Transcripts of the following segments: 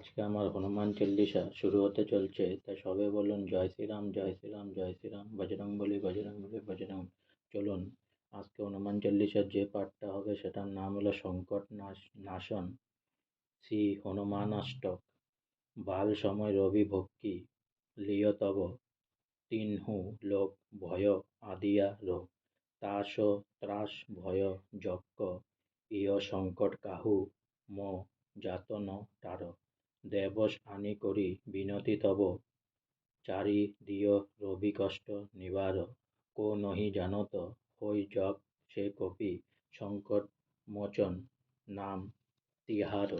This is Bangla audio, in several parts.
আজকে আমার হনুমান চল্লিশা শুরু হতে চলছে, তাই সবে বলুন জয় শ্রীরাম, জয় শ্রীরাম, জয় শ্রীরাম, বজরংবলী, বজরংবলী, বজরং। চলুন, আজকে হনুমান চল্লিশার যে পাঠটা হবে সেটার নাম হলো সংকট নাশন, শ্রী হনুমানাষ্টক। বাল সময় রবি ভক্তি লিয় তব, তিনহু লোক ভয় আদিয়া রোগ, তাস ত্রাস ভয় যজ্ঞ, ইয় সংকট কাহু ম যাতন তার, দেবস আনি করি বিনতি তব, চারি দিয় রবি কষ্ট নিবার, কো নহি জানত হই জগ সে কপি, সংকট মোচন নাম তিহার।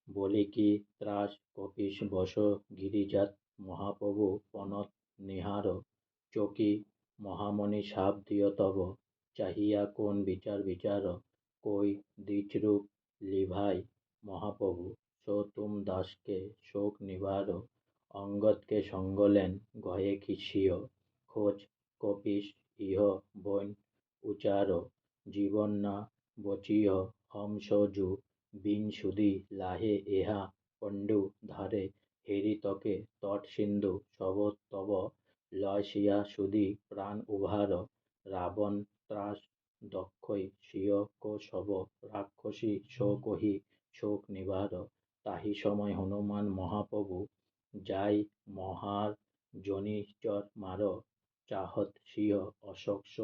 বলি কি ত্রাস কপিস বস গিরিজাত, মহাপ্রভু পনত নিহার, চকি মহামণি সাপ দিয় তব, চাহিয়া কোন বিচার বিচার, কই দ্বিজরূপ লিভাই মহাপ্রভু, সো তুম দাসকে শোক নিবার, অঙ্গদকে সঙ্গলেন গয়ে খিসিয়, খোঁজ কপিস ইহ বৈন উচার, জীবন না বচিহ হম সজু, বিন সুদি লাহে এহা পণ্ডু ধারে, হেরি তকে তট সিন্ধু সব তব, লয় সিয়া সুদি প্রাণ উভার, রাবণ ত্রাস দক্ষই স্বীয় কো সব, রাক্ষসী শোকহি শোক নিবার, তাহি সময় হনুমান মহাপ্রভু, যাই মহার জনিচর মার, চাহত সিংহ অশোকস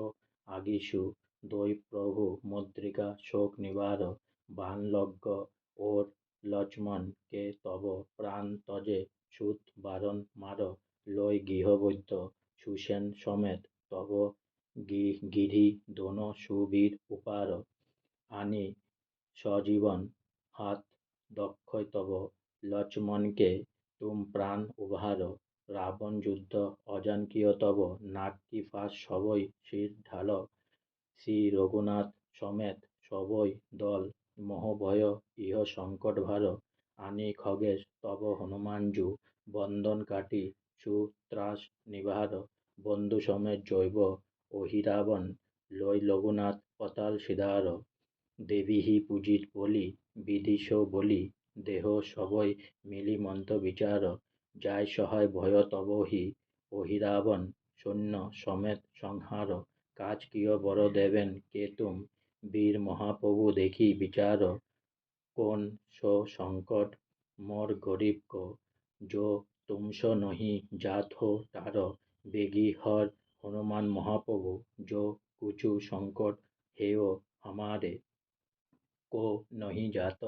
আগিসু, দৈ প্রভু মুদ্রিকা শোক নিবার, বান লগ্ন ওর লক্ষ্মণ কে তব, প্রাণ তজে সুত বারণ মার, লই গৃহবৈদ্য সুসেন সমেত তব, গিরি দোন সুবীর উপার, আনি সজীবন হাত দক্ষয় তব, লক্ষ্মণকে তুম প্রাণ উভার, রাবণ যুদ্ধ অজানকীয় তব, নাগ কি ফাঁস সবই শির ঢাল, শ্রী রঘুনাথ সমেত সবই দল, মোহ ভয় ইহ সংকট ভার, আনি খগেশ তব হনুমানজু, বন্ধন কাটি সুত্রাস নিবার, বন্ধু সমেত জৈব অহিরাবণ, লই রঘুনাথ পতাল সিধার, দেবিহি পূজিত বলি বিদিশ বলি, দেহ সবই মিলি মন্ত বিচার, যাই সহায় ভয় তবহি অহিরাবণ, সৈন্য সমেত সংহার, কাজ কিয় বর দেবেন কে তুম, বীর মহাপ্রভু দেখি বিচার, কোন সো সংকট মোর গরিব को, जो तुमसो नहीं जात हो तार, बेगी हर हनुमान महाप्रभु, जो कुछु संकट हेओ हमारे, को नहीं जात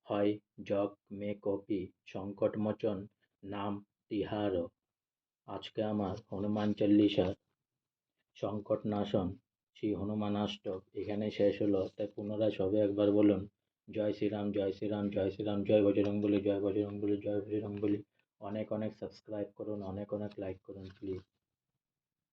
হয় জগ মে কপি, সংকট মোচন নাম তিহার। আজকে আমার হনুমান চল্লিশার সংকট নাশন শ্রী হনুমানাষ্টক এখানে শেষ হলো, তাই পুনরায় সবে একবার বলুন জয় শ্রীরাম, জয় শ্রীরাম, জয় শ্রীরাম, জয় বজরংবলী, জয় বজরংবলী, জয় বজরংবলী। অনেক অনেক সাবস্ক্রাইব করুন, অনেক অনেক লাইক করুন প্লিজ।